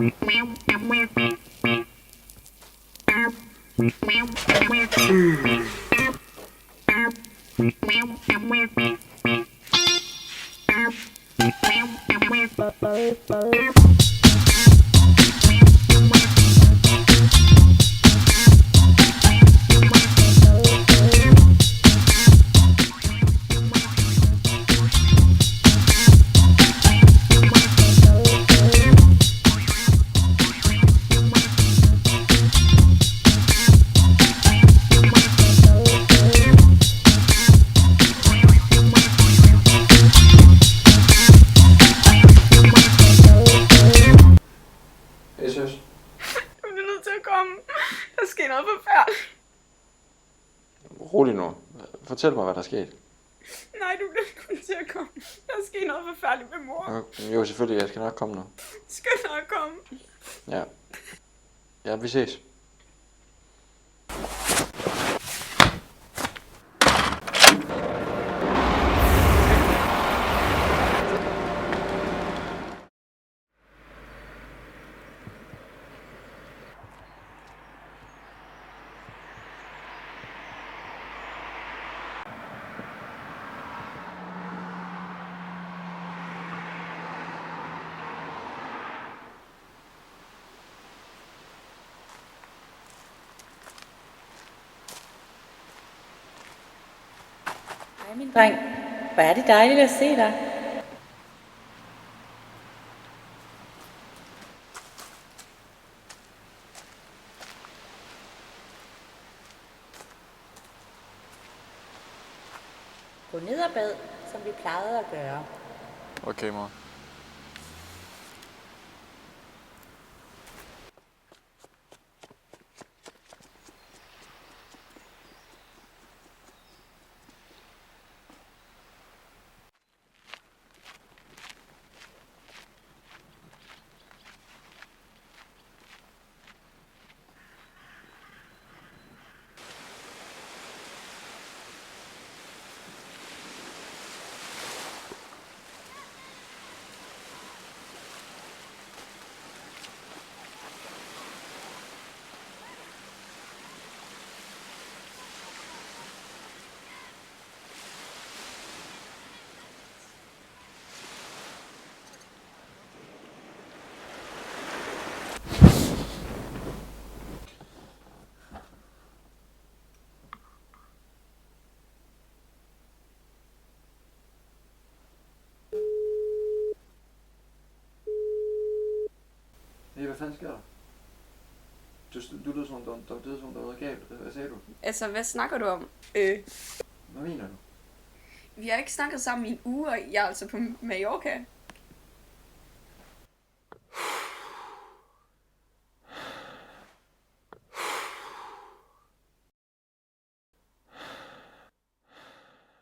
Du bliver nødt til at komme. Der sker noget forfærdeligt. Rolig nu. Fortæl mig, hvad der er sket. Nej, du bliver nødt til at komme. Der sker noget forfærdeligt med mor. Jo, selvfølgelig. Jeg skal nok komme nu. Skal nok komme. Ja. Ja, vi ses. Hej min dreng, hvor er det dejligt at se dig. Gå ned og bad, som vi plejede at gøre. Okay, mor. Hey, hvad fanden sker der? Du lød som om, der var noget galt. Hvad sagde du? Altså, hvad snakker du om? Hvad mener du? Vi har ikke snakket sammen i en uge, og jeg er altså på Mallorca.